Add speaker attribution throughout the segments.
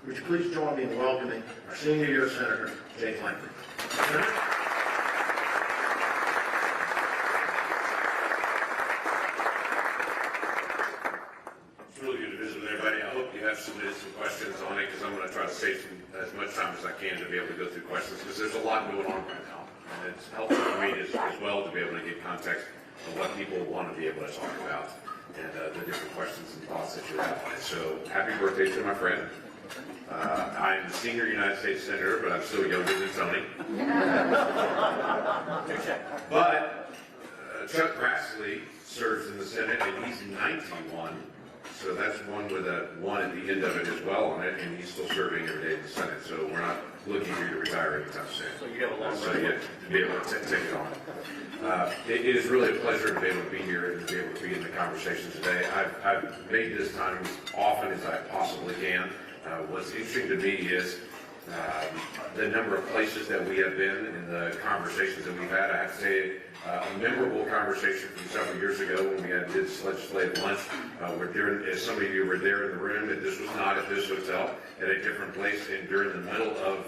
Speaker 1: Would you please join me in welcoming our senior U.S. Senator, James Lankford. Senator?
Speaker 2: It's really good to visit with everybody. I hope you have submitted some questions on it, because I'm going to try to save as much time as I can to be able to go through questions, because there's a lot going on right now. And it's helpful for me as well to be able to get context of what people want to be able to talk about and the different questions and thoughts that you have on it. So happy birthday to my friend. I am the senior United States Senator, but I'm still younger than Tony. But Chuck Grassley serves in the Senate, and he's 91. So that's one with a 1 at the end of it as well on it, and he's still serving every day in the Senate. So we're not looking for you to retire anytime soon.
Speaker 1: So you have a long
Speaker 2: So you have to be able to take it on. It is really a pleasure to be able to be here and to be able to be in the conversation today. I've made this time as often as I possibly can. What's interesting to me is the number of places that we have been and the conversations that we've had. I have to say, a memorable conversation from several years ago when we did this legislative lunch. As some of you were there in the room, and this was not at this hotel, at a different place, and during the middle of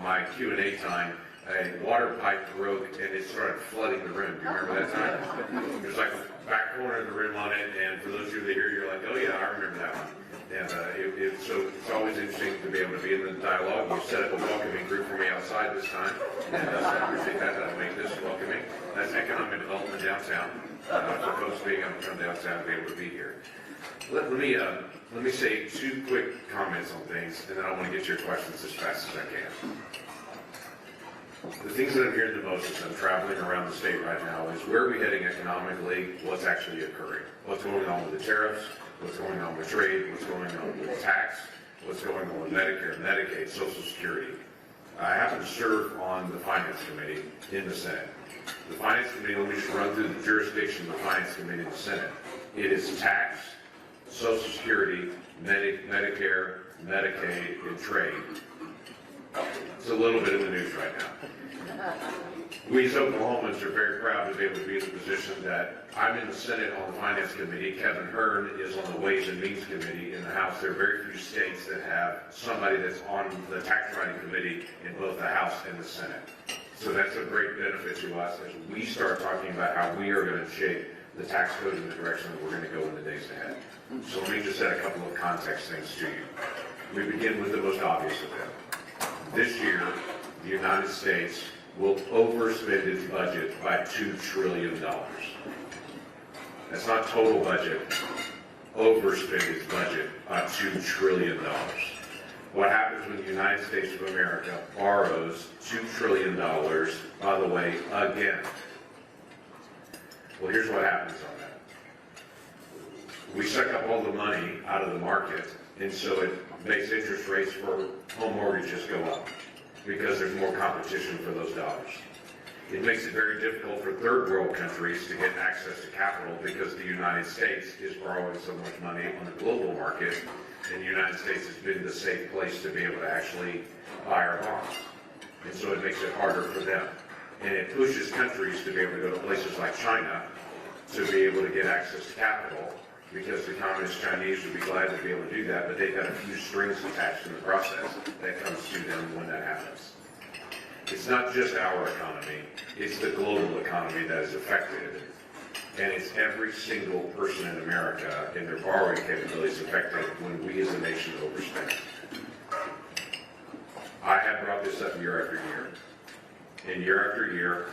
Speaker 2: my Q&A time, a water pipe broke and it started flooding the room. Do you remember that time? There's like a back corner of the room on it, and for those of you that hear, you're like, oh yeah, I remember that one. And so it's always interesting to be able to be in the dialogue. You set up a welcoming group for me outside this time, and I appreciate that. That'll make this welcoming. That's economic development downtown, for folks being able to come downtown and be able to be here. Let me say 2 quick comments on things, and then I want to get to your questions as fast as I can. The things that I'm hearing the most as I'm traveling around the state right now is where are we heading economically, what's actually occurring, what's going on with the tariffs, what's going on with trade, what's going on with tax, what's going on with Medicare, Medicaid, Social Security. I happen to serve on the Finance Committee in the Senate. The Finance Committee, let me just run through the jurisdiction of the Finance Committee in the Senate. It is tax, Social Security, Medicare, Medicaid, and trade. It's a little bit in the news right now. We as Oklahomans are very proud to be able to be in the position that I'm in the Senate on the Finance Committee. Kevin Hearn is on the Ways and Means Committee in the House. There are very few states that have somebody that's on the tax writing committee in both the House and the Senate. So that's a great benefit to us as we start talking about how we are going to shape the tax code in the direction that we're going to go in the days ahead. So let me just set a couple of context things to you. We begin with the most obvious of them. This year, the United States will overspend its budget by $2 trillion. That's not total budget. Overspend its budget by $2 trillion. What happens when the United States of America borrows $2 trillion, by the way, again? Well, here's what happens on that. We suck up all the money out of the market, and so it makes interest rates for home mortgages go up because there's more competition for those dollars. It makes it very difficult for third world countries to get access to capital because the United States is borrowing so much money on the global market, and the United States has been the safe place to be able to actually buy our bonds. And so it makes it harder for them. And it pushes countries to be able to go to places like China to be able to get access to capital, because the communist Chinese would be glad to be able to do that, but they've got a few strings attached in the process that comes to them when that happens. It's not just our economy, it's the global economy that is affected, and it's every single person in America and their borrowing capabilities affected when we as a nation overspend. I have brought this up year after year, and year after year,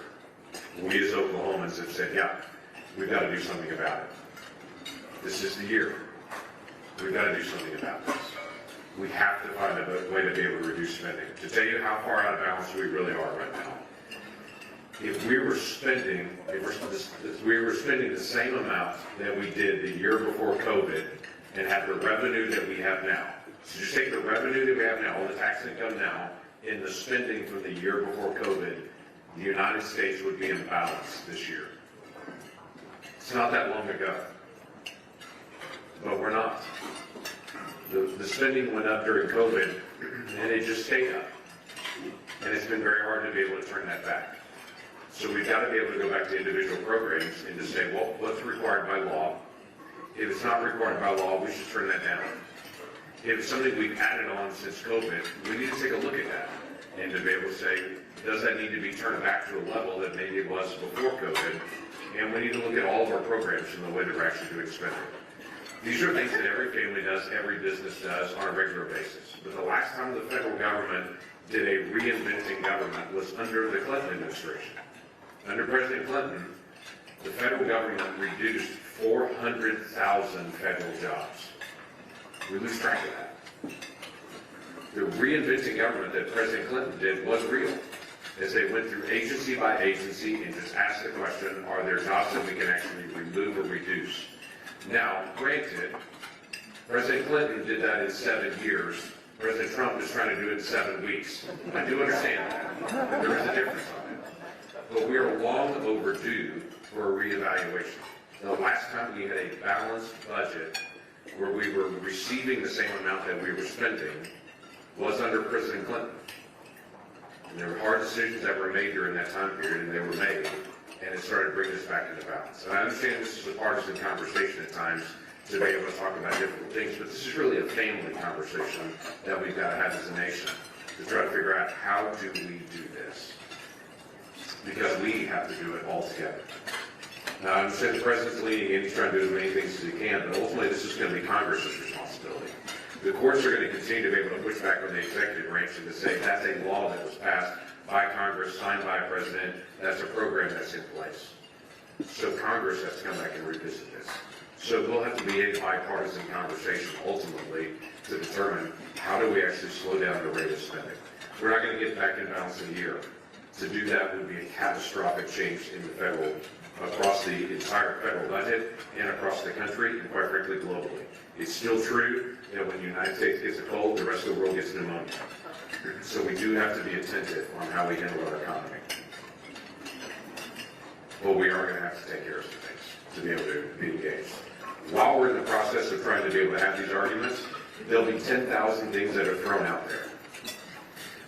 Speaker 2: we as Oklahomans have said, yeah, we've got to do something about it. This is the year. We've got to do something about this. We have to find a way to be able to reduce spending. To tell you how far out of balance we really are right now, if we were spending the same amount that we did the year before COVID and have the revenue that we have now, so just take the revenue that we have now, all the tax income now, and the spending from the year before COVID, the United States would be in balance this year. It's not that long ago. But we're not. The spending went up during COVID, and it just stayed up. And it's been very hard to be able to turn that back. So we've got to be able to go back to individual programs and just say, well, what's required by law? If it's not required by law, we should turn that down. if it's something we've added on since COVID, we need to take a look at that and to be able to say, does that need to be turned back to a level that maybe it was before COVID? And we need to look at all of our programs and the way that we're actually doing spending. These are things that every family does, every business does on a regular basis. But the last time the federal government did a reinventing government was under the Clinton administration. Under President Clinton, the federal government reduced 400,000 federal jobs. We lose track of that. The reinventing government that President Clinton did was real, as they went through agency by agency and just asked the question, are there jobs that we can actually remove or reduce? Now, granted, President Clinton did that in 7 years. President Trump is trying to do it in 7 weeks. I do understand that there is a difference on it. But we are long overdue for a reevaluation. The last time we had a balanced budget where we were receiving the same amount that we were spending was under President Clinton. And there were hard decisions that were made during that time period, and they were made, and it started bringing us back into balance. And I understand this is a partisan conversation at times to be able to talk about difficult things, but this is really a family conversation that we've got to have as a nation to try to figure out how do we do this, because we have to do it all together. Now, I understand the President's leading and he's trying to do as many things as he can, but ultimately this is going to be Congress's responsibility. The courts are going to continue to be able to push back on the executive branch and to say that's a law that was passed by Congress, signed by a president, that's a program that's in place. So Congress has to come back and revisit this. So we'll have to be a bipartisan conversation ultimately to determine how do we actually slow down the rate of spending. We're not going to get back in balance in a year. To do that would be a catastrophic change in the federal, across the entire federal budget and across the country and quite frankly globally. It's still true that when the United States gets a cold, the rest of the world gets pneumonia. So we do have to be attentive on how we handle our economy. But we are going to have to take care of some things to be able to be engaged. While we're in the process of trying to be able to have these arguments, there'll be 10,000 things that are thrown out there.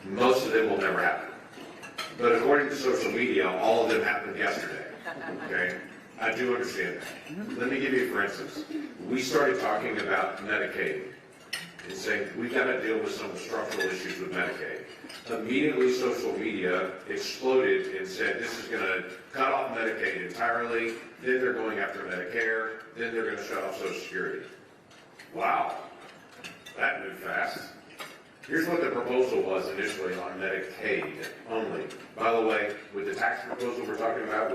Speaker 2: Most of them will never happen. But according to social media, all of them happened yesterday. Okay? I do understand that. Let me give you, for instance, we started talking about Medicaid and saying we've got to deal with some of the structural issues with Medicaid. Immediately, social media exploded and said this is going to cut off Medicaid entirely, then they're going after Medicare, then they're going to shut off Social Security. Wow, that moved fast. Here's what the proposal was initially on Medicaid only. By the way, with the tax proposal we're talking about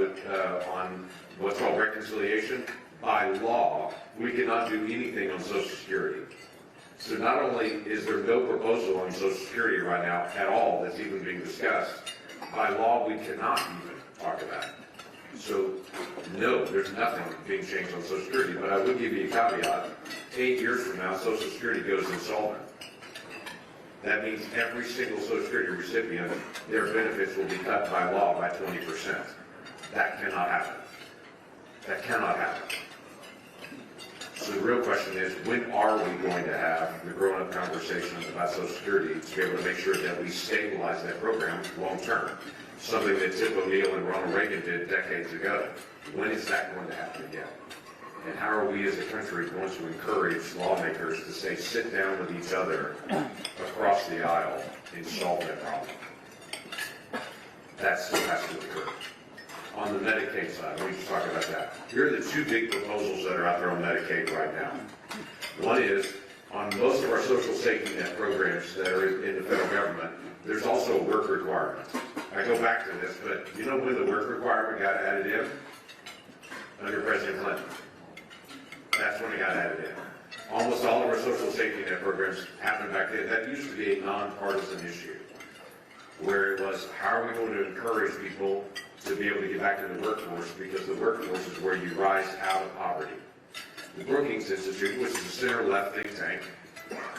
Speaker 2: on what's called reconciliation, by law, we cannot do anything on Social Security. So not only is there no proposal on Social Security right now at all that's even being discussed, by law we cannot even talk about it. So no, there's nothing being changed on Social Security, but I would give you a caveat. 8 years from now, Social Security goes insolvent. That means every single Social Security recipient, their benefits will be cut by law by 20%. That cannot happen. That cannot happen. So the real question is, when are we going to have the grown-up conversations about Social Security to be able to make sure that we stabilize that program long-term? Something that Tip O'Neill and Ronald Reagan did decades ago. When is that going to happen again? And how are we as a country going to encourage lawmakers to say, sit down with each other across the aisle and solve that problem? That still has to occur. On the Medicaid side, let me just talk about that. Here are the two big proposals that are out there on Medicaid right now. One is, on most of our social safety net programs that are in the federal government, there's also a work requirement. I go back to this, but you know when the work requirement got added in? Under President Clinton. That's when it got added in. Almost all of our social safety net programs happened back then. That used to be a nonpartisan issue, where it was, how are we going to encourage people to be able to get back to the workforce, because the workforce is where you rise out of poverty. The Brookings Institute, which is a center-left think tank,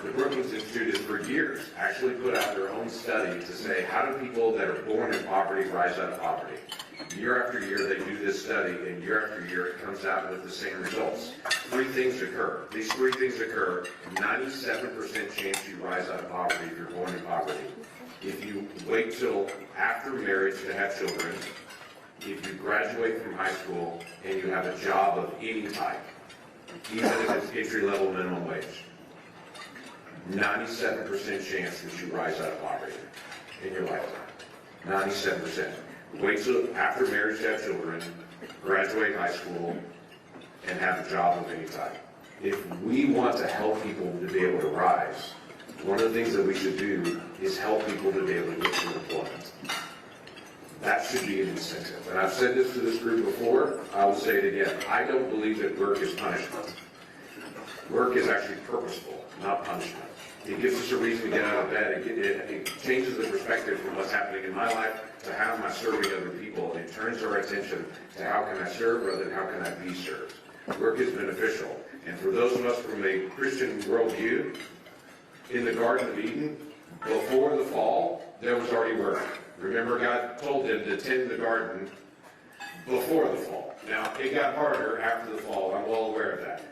Speaker 2: the Brookings Institute has for years actually put out their own study to say, how do people that are born in poverty rise out of poverty? Year after year, they do this study, and year after year, it comes out with the same results. 3 things occur. These 3 things occur. 97% chance you rise out of poverty if you're born in poverty. If you wait till after marriage to have children, if you graduate from high school, and you have a job of any type, even if it's entry-level minimum wage. 97% chance that you rise out of poverty in your lifetime. 97%. Wait till after marriage to have children, graduate high school, and have a job of any type. If we want to help people to be able to rise, one of the things that we should do is help people to be able to get to employment. That should be an incentive. And I've said this to this group before, I will say it again. I don't believe that work is punishment. Work is actually purposeful, not punishment. It gives us a reason to get out of bed. It changes the perspective from what's happening in my life to how am I serving other people. And it turns our attention to how can I serve rather than how can I be served. Work is beneficial. And for those of us from a Christian worldview, in the Garden of Eden, before the fall, there was already work. Remember, God told them to tend the garden before the fall. Now, it got harder after the fall. I'm well aware of that.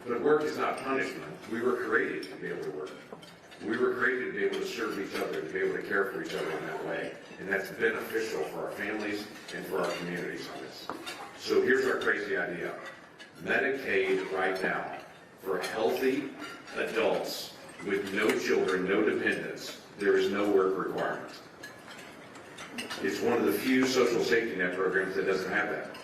Speaker 2: But work is not punishment. We were created to be able to work. We were created to be able to serve each other, to be able to care for each other in that way. And that's beneficial for our families and for our communities on this. So here's our crazy idea. Medicaid right now for healthy adults with no children, no dependents, there is no work requirement. It's one of the few social safety net programs that doesn't have that.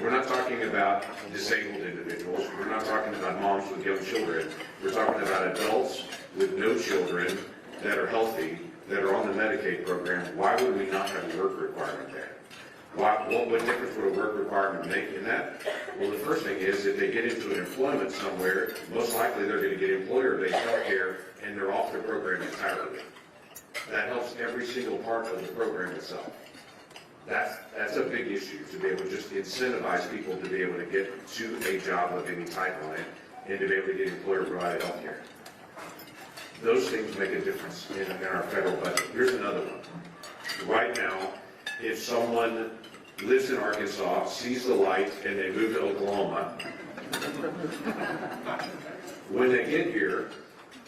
Speaker 2: We're not talking about disabled individuals. We're not talking about moms with young children. We're talking about adults with no children that are healthy, that are on the Medicaid program. Why would we not have a work requirement there? What difference would a work requirement make in that? Well, the first thing is if they get into an employment somewhere, most likely they're going to get employer-based health care and they're off the program entirely. That helps every single part of the program itself. That's a big issue, to be able to just incentivize people to be able to get to a job of any type on it and to be able to get employer-provided health care. Those things make a difference in our federal budget. Here's another one. Right now, if someone lives in Arkansas, sees the light, and they move to Oklahoma, when they get here,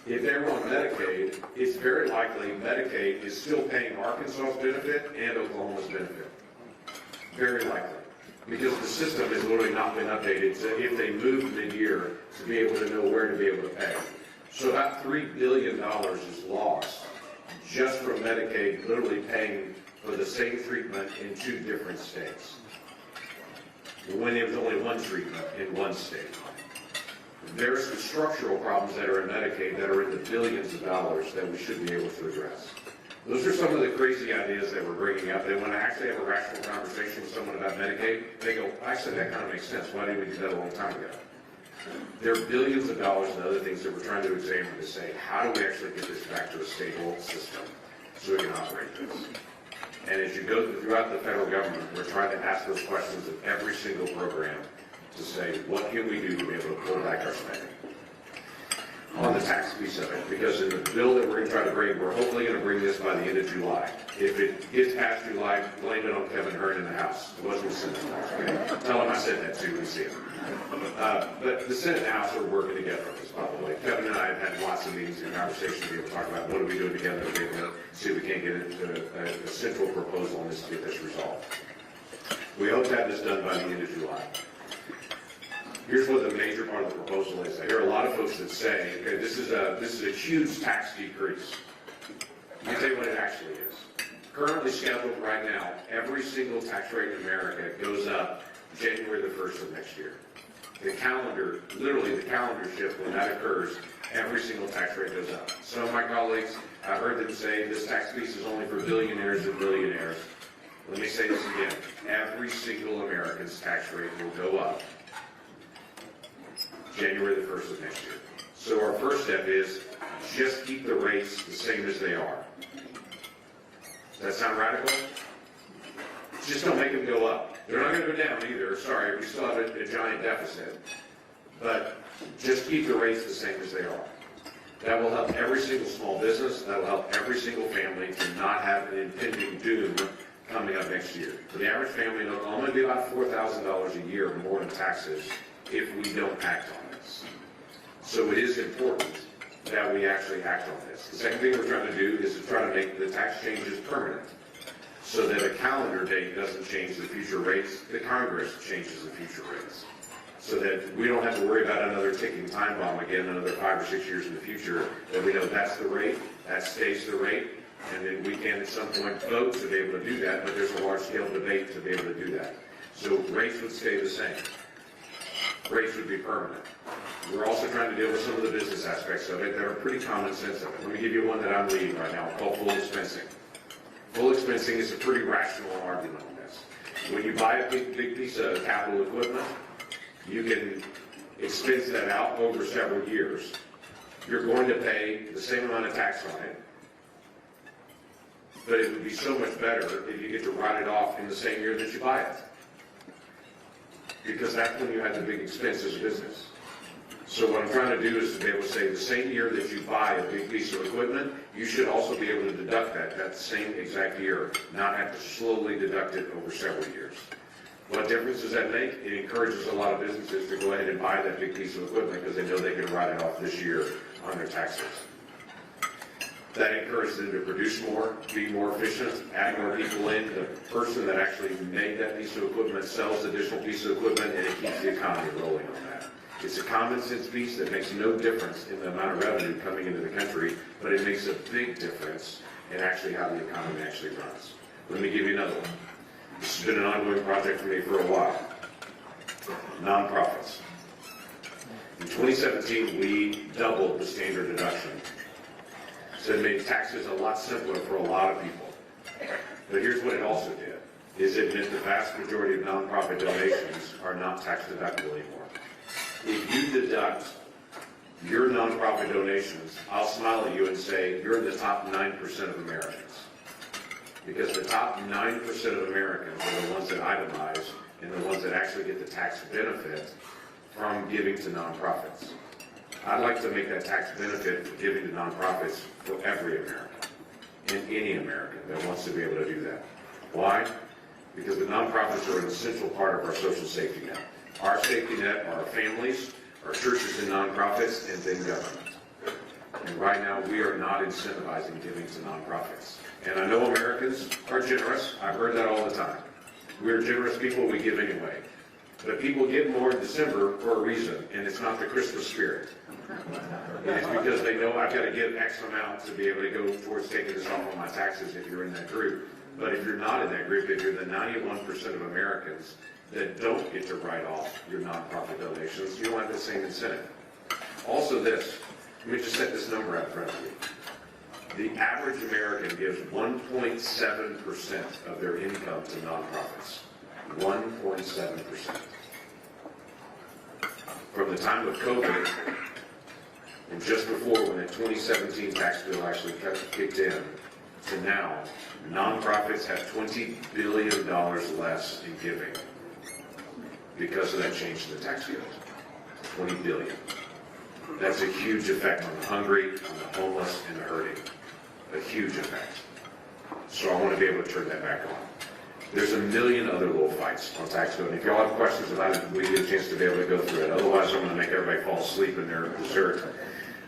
Speaker 2: if they're on Medicaid, it's very likely Medicaid is still paying Arkansas's benefit and Oklahoma's benefit. Very likely. Because the system has literally not been updated so if they move mid-year to be able to know where to be able to pay. So about $3 billion is lost just from Medicaid literally paying for the same treatment in two different states, when there was only one treatment in one state. There are some structural problems that are in Medicaid that are in the billions of dollars that we should be able to address. Those are some of the crazy ideas that we're bringing up. And when I actually have a rational conversation with someone about Medicaid, they go, actually, that kind of makes sense. Why didn't we do that a long time ago? There are billions of dollars and other things that we're trying to examine to say, how do we actually get this back to a stable system so we can operate this? And as you go throughout the federal government, we're trying to ask those questions of every single program to say, what can we do to be able to pull back our spending on the tax piece of it? Because in the bill that we're going to try to bring, we're hopefully going to bring this by the end of July. If it gets past July, blame it on Kevin Hearn in the House. It wasn't the Senate. Okay? Tell him I said that too when you see him. But the Senate and the House are working together on this, by the way. Kevin and I have had lots of meetings and conversations to be able to talk about what are we doing together to be able to see if we can't get into a central proposal on this to get this resolved. We hope to have this done by the end of July. Here's what the major part of the proposal is. I hear a lot of folks that say, okay, this is a huge tax decrease. Let me tell you what it actually is. Currently scheduled right now, every single tax rate in America goes up January the 1st of next year. The calendar, literally the calendar shift, when that occurs, every single tax rate goes up. Some of my colleagues, I've heard them say this tax piece is only for billionaires and billionaires. Let me say this again. Every single American's tax rate will go up January the 1st of next year. So our first step is just keep the rates the same as they are. Does that sound radical? Just don't make them go up. They're not going to go down either. Sorry, we still have a giant deficit. But just keep the rates the same as they are. That will help every single small business. That will help every single family to not have an impending doom coming up next year. For the average family in Oklahoma, it'll be about $4,000 a year more in taxes if we don't act on this. So it is important that we actually act on this. The second thing we're trying to do is to try to make the tax changes permanent so that a calendar date doesn't change the future rates, the Congress changes the future rates. so that we don't have to worry about another ticking time bomb again, another 5 or 6 years in the future, that we know that's the rate, that stays the rate, and then we can at some point vote to be able to do that, but there's a large-scale debate to be able to do that. So rates would stay the same. Rates would be permanent. We're also trying to deal with some of the business aspects of it that are pretty common sense of it. Let me give you one that I'm leading right now called full expensing. Full expensing is a pretty rational argument on this. When you buy a big piece of capital equipment, you can expense that out over several years. You're going to pay the same amount of tax on it, but it would be so much better if you get to write it off in the same year that you buy it. Because that's when you have the big expense as a business. So what I'm trying to do is to be able to say the same year that you buy a big piece of equipment, you should also be able to deduct that same exact year, not have to slowly deduct it over several years. What difference does that make? It encourages a lot of businesses to go ahead and buy that big piece of equipment because they know they can write it off this year on their taxes. That encourages them to produce more, be more efficient, add more people in. The person that actually made that piece of equipment sells additional piece of equipment, and it keeps the economy rolling on that. It's a common sense piece that makes no difference in the amount of revenue coming into the country, but it makes a big difference in actually how the economy actually runs. Let me give you another one. This has been an ongoing project for me for a while. Nonprofits. In 2017, we doubled the standard deduction. So it made taxes a lot simpler for a lot of people. But here's what it also did, is it meant the vast majority of nonprofit donations are not tax deductible anymore. If you deduct your nonprofit donations, I'll smile at you and say you're in the top 9% of Americans. Because the top 9% of Americans are the ones that itemize and the ones that actually get the tax benefit from giving to nonprofits. I'd like to make that tax benefit for giving to nonprofits for every American, and any American that wants to be able to do that. Why? Because the nonprofits are an essential part of our social safety net. Our safety net are our families, our churches and nonprofits, and then government. And right now, we are not incentivizing giving to nonprofits. And I know Americans are generous. I've heard that all the time. We're generous people, we give anyway. But people give more in December for a reason, and it's not the Christmas spirit. It's because they know I've got to give X amount to be able to go towards taking this off on my taxes if you're in that group. But if you're not in that group, if you're the 91% of Americans that don't get to write off your nonprofit donations, you don't have the same incentive. Also this, let me just set this number out in front of you. The average American gives 1.7% of their income to nonprofits. 1.7%. From the time of COVID, and just before when the 2017 tax bill actually kicked in, to now, nonprofits have $20 billion less in giving because of that change in the tax code. $20 billion. That's a huge effect on the hungry, on the homeless, and the hurting. A huge effect. So I want to be able to turn that back on. There's a million other little fights on tax code. And if y'all have questions about it, we get a chance to be able to go through it. Otherwise, I'm going to make everybody fall asleep in their dessert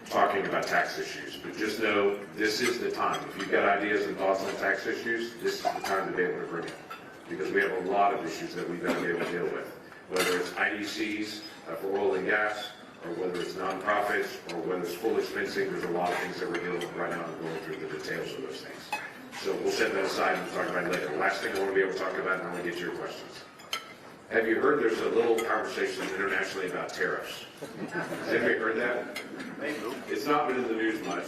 Speaker 2: talking about tax issues. But just know, this is the time. If you've got ideas and thoughts on tax issues, this is the time to be able to bring it. Because we have a lot of issues that we've got to be able to deal with. Whether it's IDCs for oil and gas, or whether it's nonprofits, or whether it's full expensing, there's a lot of things that we're dealing with right now and going through the details of those things. So we'll set that aside and talk about it later. Last thing I want to be able to talk about, and I want to get to your questions. Have you heard there's a little conversation internationally about tariffs? Has anybody heard that? It's not been in the news much,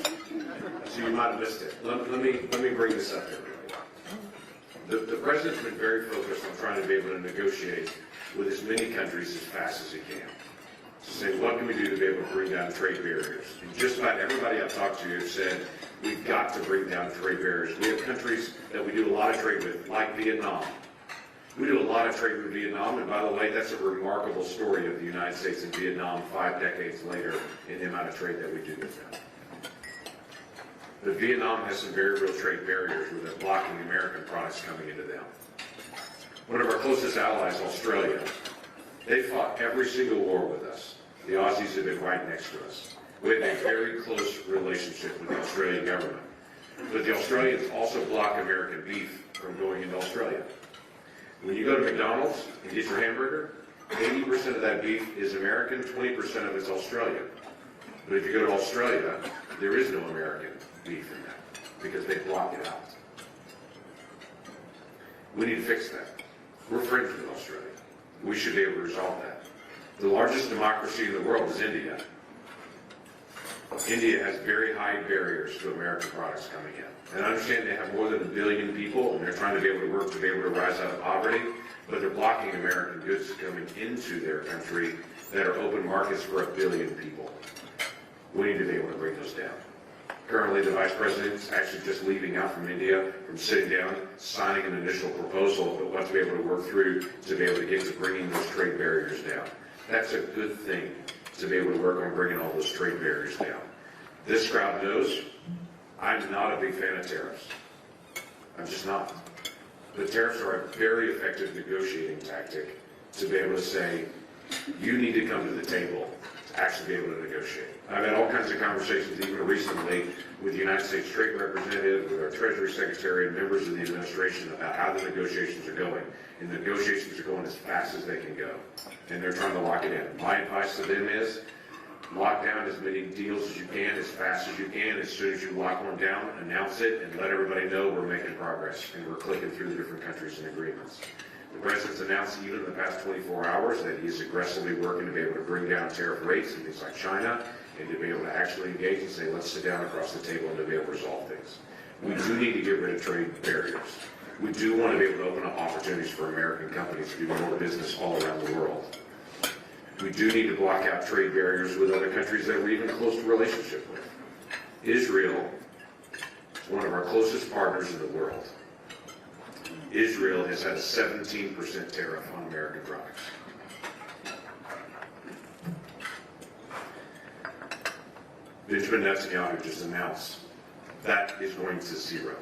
Speaker 2: so you might have missed it. Let me bring this up to everybody. The president's been very focused on trying to be able to negotiate with as many countries as fast as he can. To say, what can we do to be able to bring down trade barriers? And just about everybody I've talked to has said, we've got to bring down trade barriers. We have countries that we do a lot of trade with, like Vietnam. We do a lot of trade with Vietnam, and by the way, that's a remarkable story of the United States and Vietnam 5 decades later in the amount of trade that we do with them. But Vietnam has some very real trade barriers where they're blocking American products coming into them. One of our closest allies, Australia, they fought every single war with us. The Aussies have been right next to us. We have a very close relationship with the Australian government. But the Australians also block American beef from going into Australia. When you go to McDonald's and get your hamburger, 80% of that beef is American, 20% of it's Australian. But if you go to Australia, there is no American beef in that because they block it out. We need to fix that. We're friends with Australia. We should be able to resolve that. The largest democracy in the world is India. India has very high barriers to American products coming in. And I understand they have more than 1 billion people, and they're trying to be able to work to be able to rise out of poverty, but they're blocking American goods coming into their country that are open markets for 1 billion people. We need to be able to bring those down. Currently, the Vice President's actually just leaving out from India, from sitting down, signing an initial proposal, but wants to be able to work through to be able to get to bringing those trade barriers down. That's a good thing, to be able to work on bringing all those trade barriers down. This crowd knows I'm not a big fan of tariffs. I'm just not. But tariffs are a very effective negotiating tactic to be able to say, you need to come to the table to actually be able to negotiate. I've had all kinds of conversations, even recently, with the United States Trade Representative, with our Treasury Secretary, and members of the administration about how the negotiations are going. And the negotiations are going as fast as they can go. And they're trying to lock it in. My advice to them is, lock down as many deals as you can, as fast as you can. As soon as you lock one down, announce it, and let everybody know we're making progress, and we're clicking through the different countries and agreements. The President's announced even in the past 24 hours that he's aggressively working to be able to bring down tariff rates in things like China, and to be able to actually engage and say, let's sit down across the table and to be able to resolve things. We do need to get rid of trade barriers. We do want to be able to open up opportunities for American companies to do more business all around the world. We do need to block out trade barriers with other countries that we're even close to relationship with. Israel is one of our closest partners in the world. Israel has had a 17% tariff on American products. Benjamin Netanyahu just announced that is going to zero.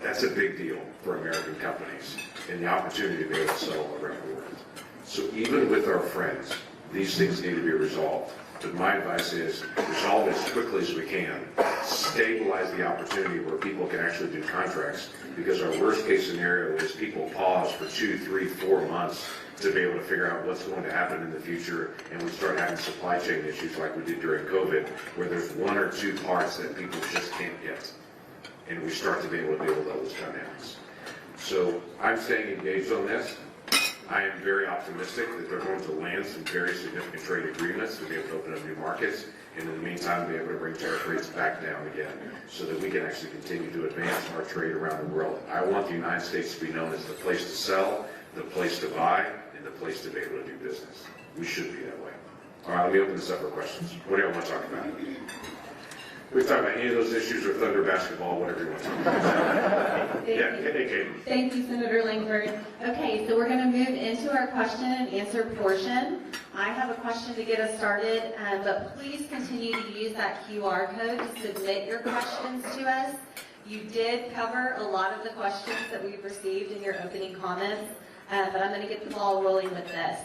Speaker 2: That's a big deal for American companies and the opportunity to be able to sell around the world. So even with our friends, these things need to be resolved. But my advice is resolve it as quickly as we can. Stabilize the opportunity where people can actually do contracts, because our worst case scenario is people pause for 2, 3, 4 months to be able to figure out what's going to happen in the future, and we start having supply chain issues like we did during COVID, where there's 1 or 2 parts that people just can't get. And we start to be able to deal with all those dynamics. So I'm staying engaged on this. I am very optimistic that they're going to land some very significant trade agreements to be able to open up new markets, and in the meantime, be able to bring tariff rates back down again so that we can actually continue to advance our trade around the world. I want the United States to be known as the place to sell, the place to buy, and the place to be able to do business. We should be that way. All right, let me open this up for questions. What do you want to talk about? We can talk about any of those issues, or Thunder basketball, whatever you want to talk about. Yeah, Katie.
Speaker 3: Thank you, Senator Lankford. Okay, so we're going to move into our question and answer portion. I have a question to get us started, but please continue to use that QR code to submit your questions to us. You did cover a lot of the questions that we've received in your opening comments, but I'm going to get the ball rolling with this.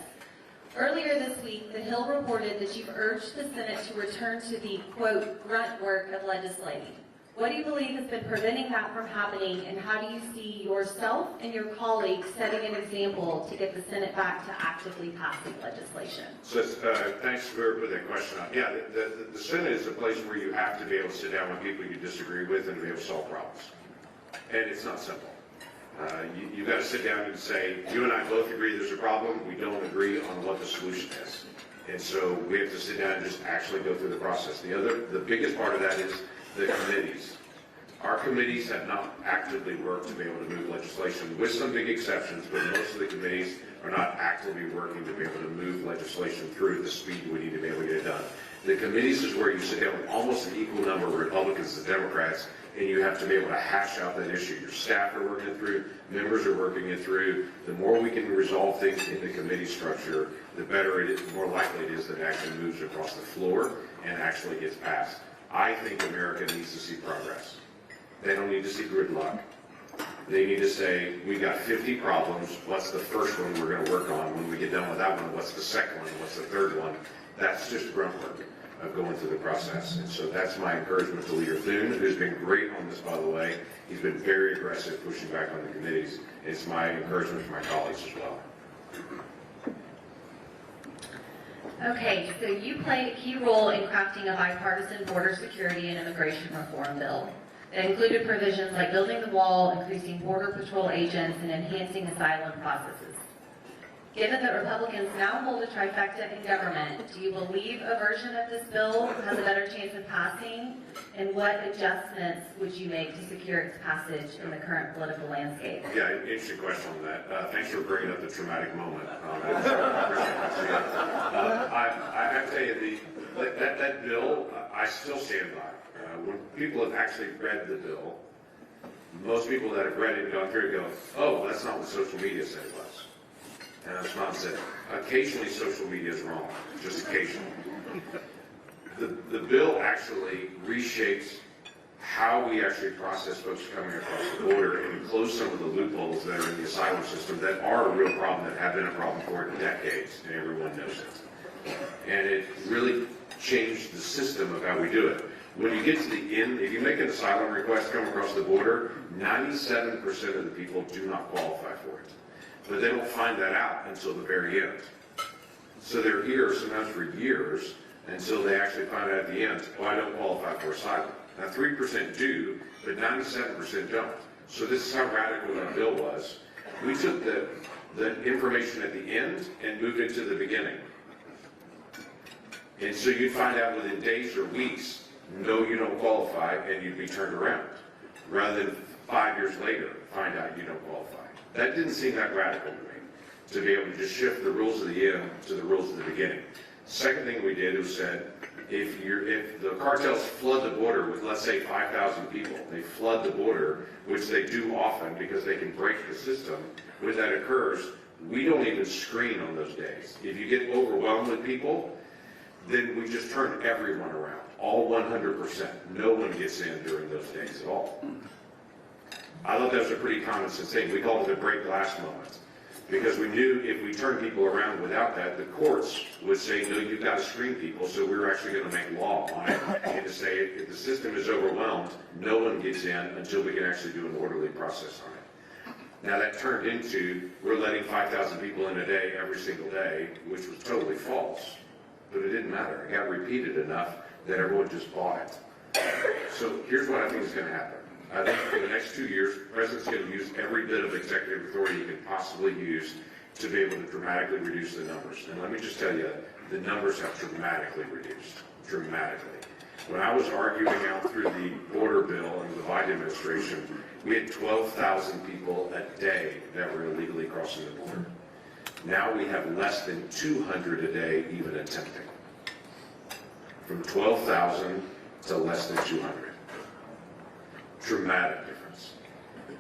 Speaker 3: Earlier this week, The Hill reported that you've urged the Senate to return to the, quote, grunt work of legislating. What do you believe has been preventing that from happening, and how do you see yourself and your colleagues setting an example to get the Senate back to actively passing legislation?
Speaker 2: So thanks for putting that question up. Yeah, the Senate is a place where you have to be able to sit down with people you disagree with and to be able to solve problems. And it's not simple. You've got to sit down and say, you and I both agree there's a problem, we don't agree on what the solution is. And so we have to sit down and just actually go through the process. The biggest part of that is the committees. Our committees have not actively worked to be able to move legislation, with some big exceptions, but most of the committees are not actively working to be able to move legislation through at the speed we need to be able to get it done. The committees is where you sit down with almost an equal number of Republicans and Democrats, and you have to be able to hash out that issue. Your staff are working it through, members are working it through. The more we can resolve things in the committee structure, the better it is, the more likely it is that it actually moves across the floor and actually gets passed. I think America needs to see progress. They don't need to see gridlock. They need to say, we got 50 problems, what's the first one we're going to work on? When we get done with that one, what's the second one? What's the third one? That's just grunt work of going through the process. And so that's my encouragement to Leader Thune, who's been great on this, by the way. He's been very aggressive pushing back on the committees. It's my encouragement for my colleagues as well.
Speaker 3: Okay, so you played a key role in crafting a bipartisan border security and immigration reform bill that included provisions like building the wall, increasing border patrol agents, and enhancing asylum processes. Given that Republicans now hold a trifecta in government, do you believe a version of this bill has a better chance of passing? And what adjustments would you make to secure its passage in the current political landscape?
Speaker 2: Yeah, interesting question on that. Thanks for bringing up the traumatic moment. I have to tell you, that bill, I still stand by. When people have actually read the bill, most people that have read it and gone through it go, oh, well, that's not what social media said it was. And that's not said. Occasionally, social media is wrong, just occasionally. The bill actually reshapes how we actually process folks coming across the border and close some of the loopholes that are in the asylum system that are a real problem, that have been a problem for decades, and everyone knows it. And it really changed the system of how we do it. When you get to the end, if you make an asylum request come across the border, 97% of the people do not qualify for it. But they don't find that out until the very end. So they're here sometimes for years until they actually find out at the end, oh, I don't qualify for asylum. Now 3% do, but 97% don't. So this is how radical that bill was. We took the information at the end and moved it to the beginning. And so you'd find out within days or weeks, no, you don't qualify, and you'd be turned around. Rather than 5 years later, find out you don't qualify. That didn't seem that radical to me, to be able to just shift the rules of the end to the rules of the beginning. Second thing we did was said, if the cartels flood the border with, let's say, 5,000 people, they flood the border, which they do often because they can break the system. When that occurs, we don't even screen on those days. If you get overwhelmed with people, then we just turn everyone around, all 100%. No one gets in during those days at all. I thought that was a pretty common sense thing. We called it the break glass moment. Because we knew if we turned people around without that, the courts would say, no, you've got to screen people, so we were actually going to make law on it. And to say, if the system is overwhelmed, no one gets in until we can actually do an orderly process on it. Now that turned into, we're letting 5,000 people in a day, every single day, which was totally false. But it didn't matter. It got repeated enough that everyone just bought it. So here's what I think is going to happen. I think for the next 2 years, the President's going to use every bit of executive authority he can possibly use to be able to dramatically reduce the numbers. And let me just tell you, the numbers have dramatically reduced. Dramatically. When I was arguing out through the border bill under the Biden administration, we had 12,000 people a day that were illegally crossing the border. Now we have less than 200 a day even attempting. From 12,000 to less than 200. Dramatic difference.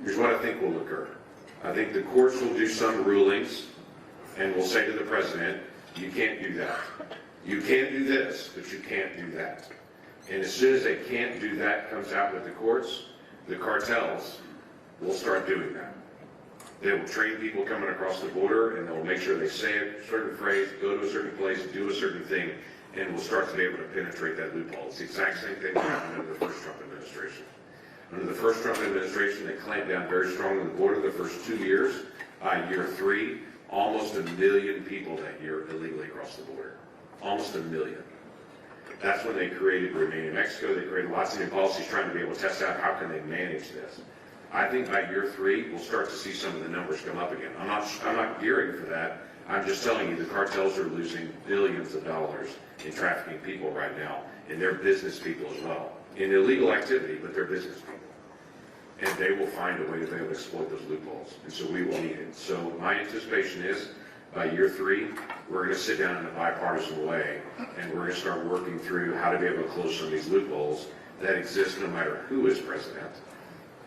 Speaker 2: Here's what I think will occur. I think the courts will do some rulings and will say to the President, you can't do that. You can do this, but you can't do that. And as soon as they can't do that comes out with the courts, the cartels will start doing that. They will train people coming across the border, and they'll make sure they say a certain phrase, go to a certain place, do a certain thing, and we'll start to be able to penetrate that loophole. It's the exact same thing that happened under the first Trump administration. Under the first Trump administration, they clamped down very strong on the border the first 2 years. By year 3, almost 1 million people that year illegally crossed the border. Almost 1 million. That's when they created Remain in Mexico. They created lots of new policies trying to be able to test out how can they manage this. I think by year 3, we'll start to see some of the numbers come up again. I'm not gearing for that. I'm just telling you the cartels are losing billions of dollars in trafficking people right now, and they're business people as well. In illegal activity, but they're business people. And they will find a way to be able to exploit those loopholes. And so we will need it. So my anticipation is by year 3, we're going to sit down in a bipartisan way, and we're going to start working through how to be able to close some of these loopholes that exist no matter who is president.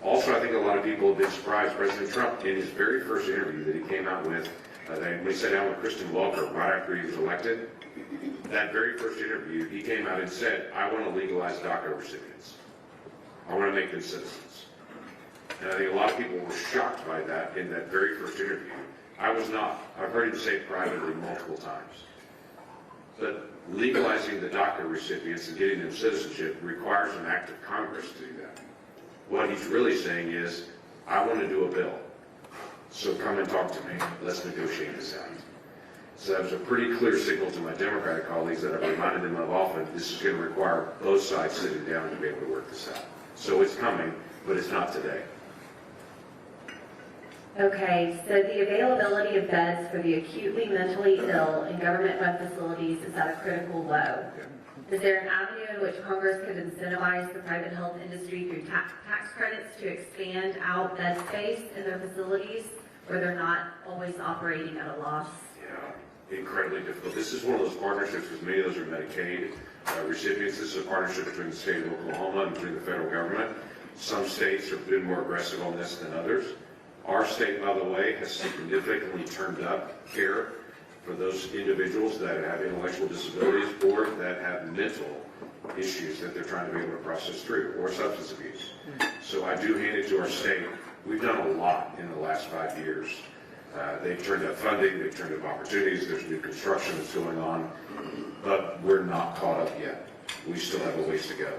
Speaker 2: Also, I think a lot of people have been surprised. President Trump, in his very first interview that he came out with, when he sat down with Kristen Welker right after he was elected, that very first interview, he came out and said, I want to legalize DACA recipients. I want to make them citizens. And I think a lot of people were shocked by that in that very first interview. I was not. I've heard him say it privately multiple times. But legalizing the DACA recipients and getting them citizenship requires an act of Congress to do that. What he's really saying is, I want to do a bill. So come and talk to me. Let's negotiate this out. So that was a pretty clear signal to my Democratic colleagues that I've reminded them of often, this is going to require both sides sitting down to be able to work this out. So it's coming, but it's not today.
Speaker 3: Okay, so the availability of beds for the acutely mentally ill in government-run facilities is at a critical low. Is there an avenue in which Congress could incentivize the private health industry through tax credits to expand out bed space in their facilities where they're not always operating at a loss?
Speaker 2: Yeah, incredibly difficult. This is one of those partnerships, because many of those are Medicaid recipients. This is a partnership between the state of Oklahoma and between the federal government. Some states have been more aggressive on this than others. Our state, by the way, has significantly turned up care for those individuals that have intellectual disabilities or that have mental issues that they're trying to be able to process through, or substance abuse. So I do hand it to our state. We've done a lot in the last 5 years. They've turned up funding, they've turned up opportunities, there's new construction that's going on, but we're not caught up yet. We still have a ways to go.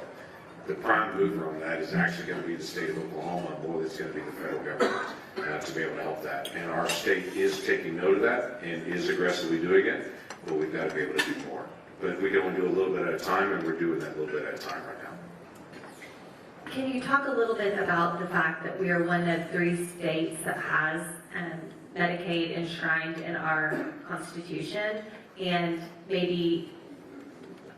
Speaker 2: The prime mover on that is actually going to be the state of Oklahoma, more than it's going to be the federal government to be able to help that. And our state is taking note of that and is aggressively doing it, but we've got to be able to do more. But we can only do a little bit at a time, and we're doing that a little bit at a time right now.
Speaker 3: Can you talk a little bit about the fact that we are one of 3 states that has Medicaid enshrined in our Constitution, and maybe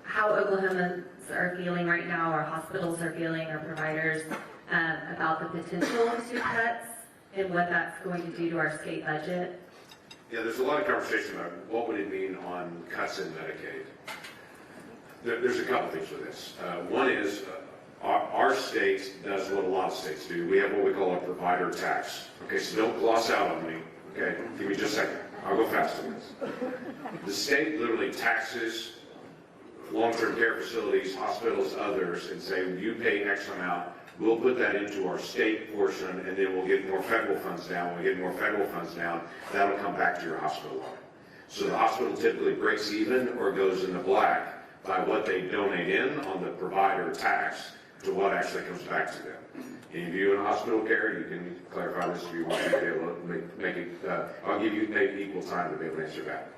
Speaker 3: how Oklahomans are feeling right now, our hospitals are feeling, our providers, about the potential to cuts and what that's going to do to our state budget?
Speaker 2: Yeah, there's a lot of conversation about what would it mean on cuts in Medicaid. There's a couple things with this. One is our state does what a lot of states do. We have what we call a provider tax. Okay, so don't gloss out on me. Okay, give me just a second. I'll go fast on this. The state literally taxes long-term care facilities, hospitals, others, and say, you pay X amount, we'll put that into our state portion, and then we'll get more federal funds down. When we get more federal funds down, that'll come back to your hospital line. So the hospital typically breaks even or goes in the black by what they donate in on the provider tax to what actually comes back to them. Any of you in hospital care, you can clarify this if you want to be able to make it, I'll give you maybe equal time to be able to answer that.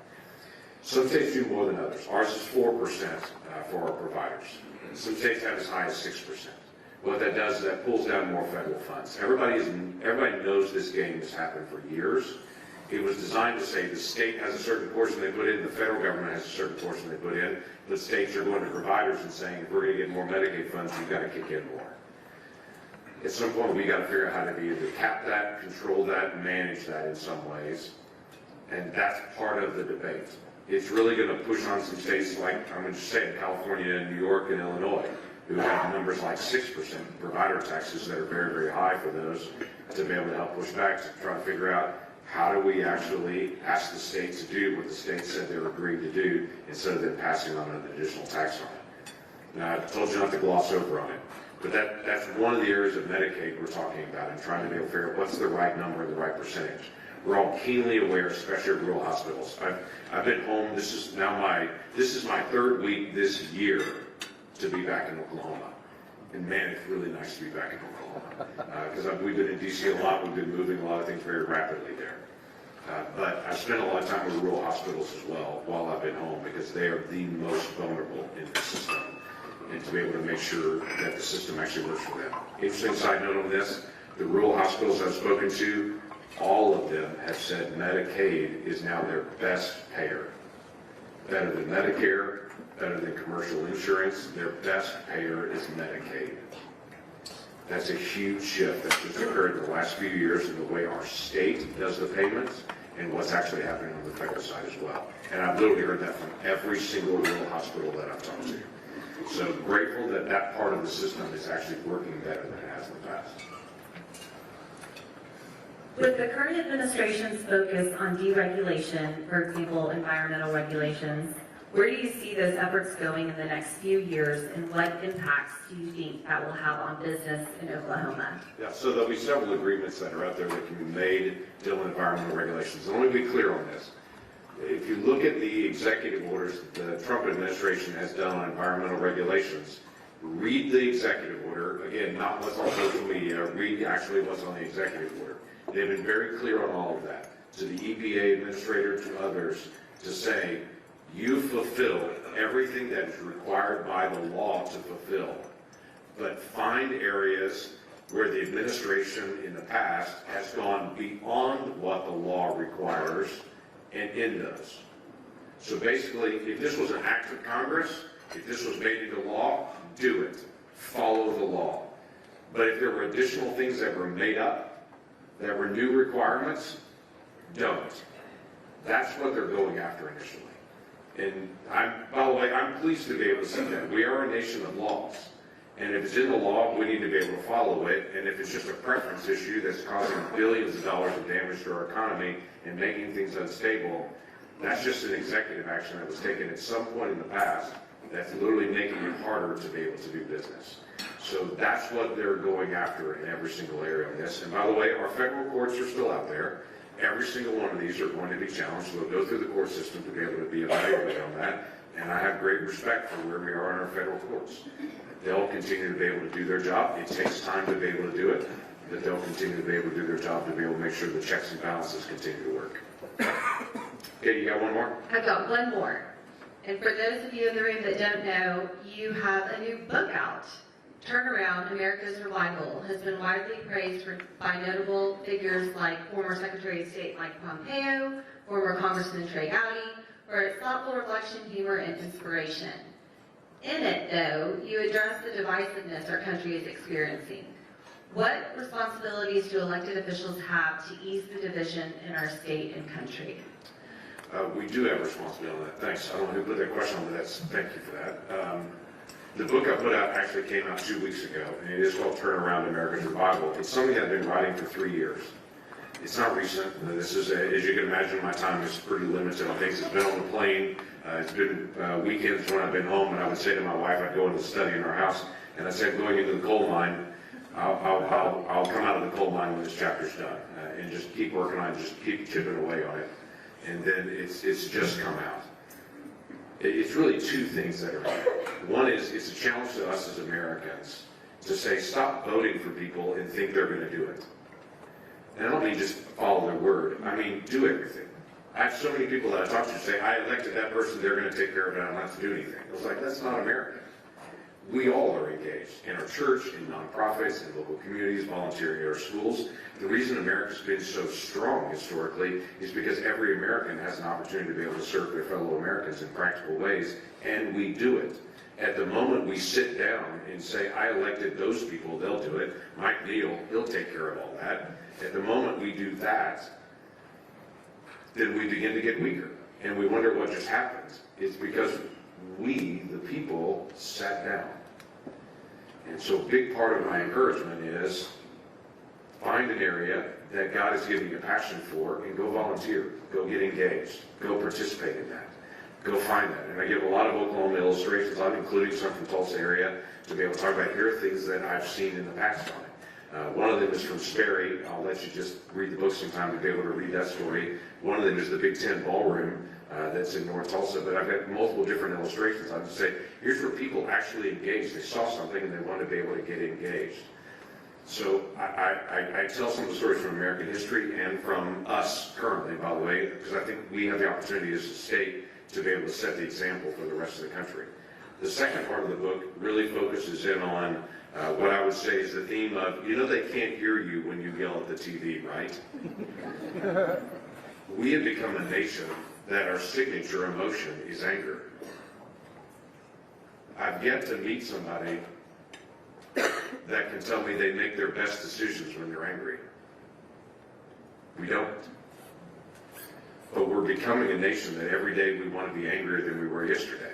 Speaker 2: Some states do more than others. Ours is 4% for our providers. Some states have as high as 6%. What that does is that pulls down more federal funds. Everybody knows this game has happened for years. It was designed to say the state has a certain portion they put in, the federal government has a certain portion they put in, but states are going to providers and saying, if we're going to get more Medicaid funds, you've got to kick in more. At some point, we got to figure out how to be able to cap that, control that, manage that in some ways, and that's part of the debate. It's really going to push on some states like, I'm going to say, California and New York and Illinois, who have numbers like 6% provider taxes that are very, very high for those, to be able to help push back to try to figure out how do we actually ask the state to do what the state said they were agreeing to do instead of them passing on an additional tax on it. Now, I told you not to gloss over on it, but that's one of the areas of Medicaid we're talking about and trying to be able to figure out what's the right number and the right percentage. We're all keenly aware, especially at rural hospitals. I've been home. This is my 3rd week this year to be back in Oklahoma, and man, it's really nice to be back in Oklahoma because we've been in DC a lot. We've been moving a lot of things very rapidly there. But I've spent a lot of time with rural hospitals as well while I've been home because they are the most vulnerable in the system, and to be able to make sure that the system actually works for them. Interesting side note on this: the rural hospitals I've spoken to, all of them have said Medicaid is now their best payer. Better than Medicare, better than commercial insurance, their best payer is Medicaid. That's a huge shift that's just occurred in the last few years in the way our state does the payments and what's actually happening on the federal side as well. And I've literally heard that from every single rural hospital that I've talked to. So grateful that that part of the system is actually working better than it has in the past.
Speaker 3: With the current administration's focus on deregulation, for example, environmental regulations, where do you see those efforts going in the next few years, and what impacts do you think that will have on business in Oklahoma?
Speaker 2: Yeah, so there'll be several agreements that are out there that can be made dealing with environmental regulations. And let me be clear on this. If you look at the executive orders the Trump administration has done on environmental regulations, read the executive order. Again, not what's on social media, read actually what's on the executive order. They've been very clear on all of that, to the EPA administrator, to others, to say, you fulfill everything that is required by the law to fulfill, but find areas where the administration in the past has gone beyond what the law requires and end those. So basically, if this was an act of Congress, if this was made into law, do it. Follow the law. But if there were additional things that were made up, that were new requirements, don't. That's what they're going after initially. And by the way, I'm pleased to be able to see that. We are a nation of laws. And if it's in the law, we need to be able to follow it. And if it's just a preference issue that's causing billions of dollars of damage to our economy and making things unstable, that's just an executive action that was taken at some point in the past that's literally making it harder to be able to do business. So that's what they're going after in every single area of this. And by the way, our federal courts are still out there. Every single one of these are going to be challenged. We'll go through the court system to be able to be evaluated on that. And I have great respect for where we are in our federal courts. They'll continue to be able to do their job. It takes time to be able to do it, but they'll continue to be able to do their job to be able to make sure the checks and balances continue to work. Okay, you got one more?
Speaker 3: I've got one more. And for those of you in the room that don't know, you have a new book out. Turnaround, America's Revival, has been widely praised by notable figures like former Secretary of State Mike Pompeo, former Congressman Trey Gowdy, for its thoughtful reflection, humor, and inspiration. In it, though, you address the divisiveness our country is experiencing. What responsibilities do elected officials have to ease the division in our state and country?
Speaker 2: We do have responsibility on that. Thanks. I don't know who put that question on, but thank you for that. The book I put out actually came out 2 weeks ago, and it is called Turn Around America's Revival. It's something I've been writing for 3 years. It's not recent. This is, as you can imagine, my time is pretty limited on things. It's been on the plane. It's been weekends when I've been home, and I would say to my wife, I'd go into the study in our house, and I'd say, I'm going into the coal mine. I'll come out of the coal mine when this chapter's done, and just keep working on it, just keep chipping away on it. And then it's just come out. It's really two things that are here. One is, it's a challenge to us as Americans to say, stop voting for people and think they're going to do it. And I don't mean just follow their word. I mean, do everything. I have so many people that I talk to say, I elected that person, they're going to take care of it, I don't have to do anything. I was like, that's not American. We all are engaged in our church, in nonprofits, in local communities, volunteering at our schools. The reason America's been so strong historically is because every American has an opportunity to be able to serve their fellow Americans in practical ways, and we do it. At the moment we sit down and say, I elected those people, they'll do it. Mike Neal, he'll take care of all that. At the moment we do that, then we begin to get weaker. And we wonder what just happened. It's because we, the people, sat down. And so a big part of my encouragement is find an area that God has given you a passion for and go volunteer, go get engaged, go participate in that, go find that. And I give a lot of Oklahoma illustrations. I'm including some from Tulsa area to be able to talk about here are things that I've seen in the past on it. One of them is from Sperry. I'll let you just read the book sometime to be able to read that story. One of them is the Big Ten Ballroom that's in North Tulsa, but I've got multiple different illustrations. I would say, here's where people actually engaged. They saw something and they want to be able to get engaged. So I tell some of the stories from American history and from us currently, by the way, because I think we have the opportunity as a state to be able to set the example for the rest of the country. The second part of the book really focuses in on what I would say is the theme of, you know, they can't hear you when you yell at the TV, right? We have become a nation that our signature emotion is anger. I've yet to meet somebody that can tell me they make their best decisions when they're angry. We don't. But we're becoming a nation that every day we want to be angrier than we were yesterday.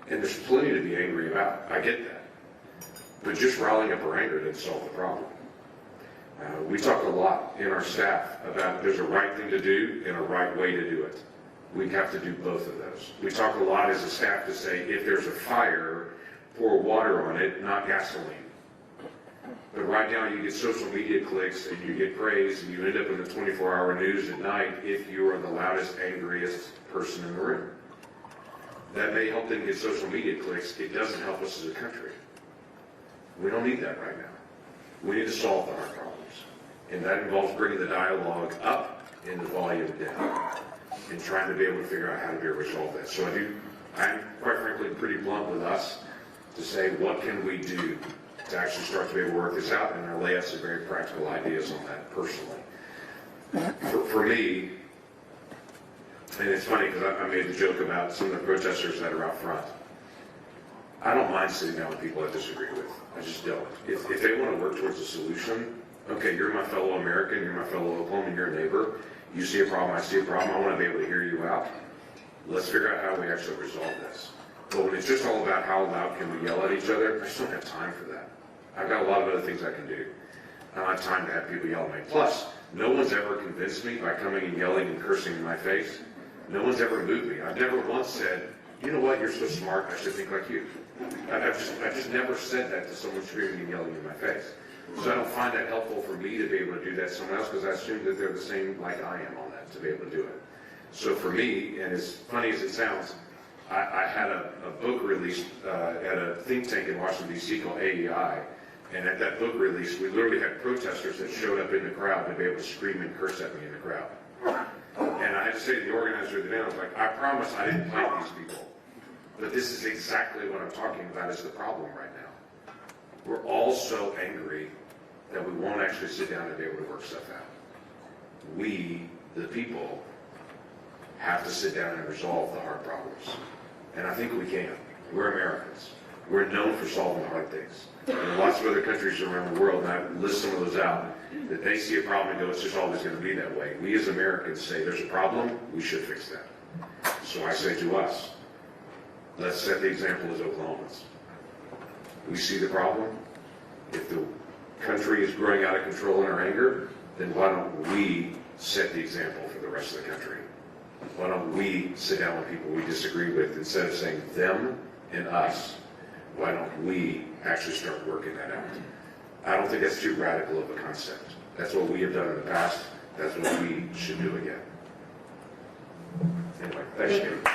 Speaker 2: And there's plenty to be angry about. I get that. But just riling up our anger doesn't solve the problem. We talk a lot in our staff about there's a right thing to do and a right way to do it. We have to do both of those. We talk a lot as a staff to say, if there's a fire, pour water on it, not gasoline. But right now you get social media clicks and you get praise and you end up in the 24-hour news at night if you are the loudest, angriest person in the room. That may help them get social media clicks. It doesn't help us as a country. We don't need that right now. We need to solve the hard problems. And that involves bringing the dialogue up and the volume down. and trying to be able to figure out how to be able to resolve that. So I'm quite frankly pretty blunt with us to say, what can we do to actually start to be able to work this out? And I lay out some very practical ideas on that personally. For me, and it's funny because I made the joke about some of the protesters that are out front. I don't mind sitting down with people I disagree with. I just don't. If they want to work towards a solution, okay, you're my fellow American, you're my fellow Oklahoman, you're a neighbor. You see a problem, I see a problem. I want to be able to hear you out. Let's figure out how we actually resolve this. But when it's just all about how loud can we yell at each other, I just don't have time for that. I've got a lot of other things I can do. I don't have time to have people yell at me. Plus, no one's ever convinced me by coming and yelling and cursing in my face. No one's ever moved me. I've never once said, you know what, you're so smart, I should think like you. I've just never said that to someone screaming and yelling in my face. So I don't find that helpful for me to be able to do that to someone else, because I assume that they're the same like I am on that, to be able to do it. So for me, and as funny as it sounds, I had a book released at a think tank in Washington, D.C. called AEI, and at that book release, we literally had protesters that showed up in the crowd to be able to scream and curse at me in the crowd. And I had to say to the organizer of the event, I was like, I promise I didn't fight these people. But this is exactly what I'm talking about is the problem right now. We're all so angry that we won't actually sit down and be able to work stuff out. We, the people, have to sit down and resolve the hard problems. And I think we can. We're Americans. We're known for solving hard things. There are lots of other countries around the world, and I list some of those out, that they see a problem and go, it's just always going to be that way. We as Americans say, there's a problem, we should fix that. So I say to us, let's set the example as Oklahomans. We see the problem. If the country is growing out of control in our anger, then why don't we set the example for the rest of the country? Why don't we sit down with people we disagree with, instead of saying them and us, why don't we actually start working that out? I don't think that's too radical of a concept. That's what we have done in the past. That's what we should do again. Anyway, thanks, David.